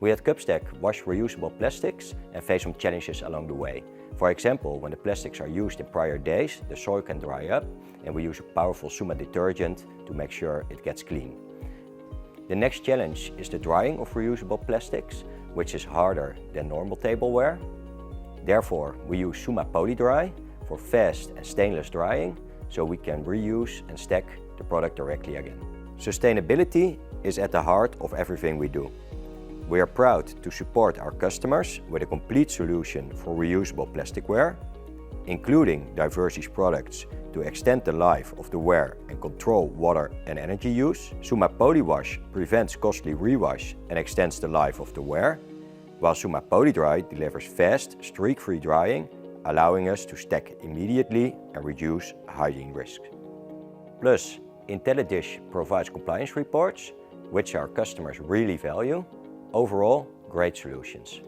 We at Cupstack wash reusable plastics and face some challenges along the way. For example, when the plastics are used in prior days, the soil can dry up and we use a powerful Suma detergent to make sure it gets clean. The next challenge is the drying of reusable plastics, which is harder than normal tableware. Therefore, we use Suma PolyDry for fast and stainless drying, so we can reuse and stack the product directly again. Sustainability is at the heart of everything we do. We are proud to support our customers with a complete solution for reusable plasticware, including Diversey's products to extend the life of the ware and control water and energy use. Suma PolyWash prevents costly rewash and extends the life of the ware, while Suma PolyDry delivers fast, streak-free drying, allowing us to stack immediately and reduce hygiene risks. Plus, IntelliDish provides compliance reports, which our customers really value. Overall, great solutions.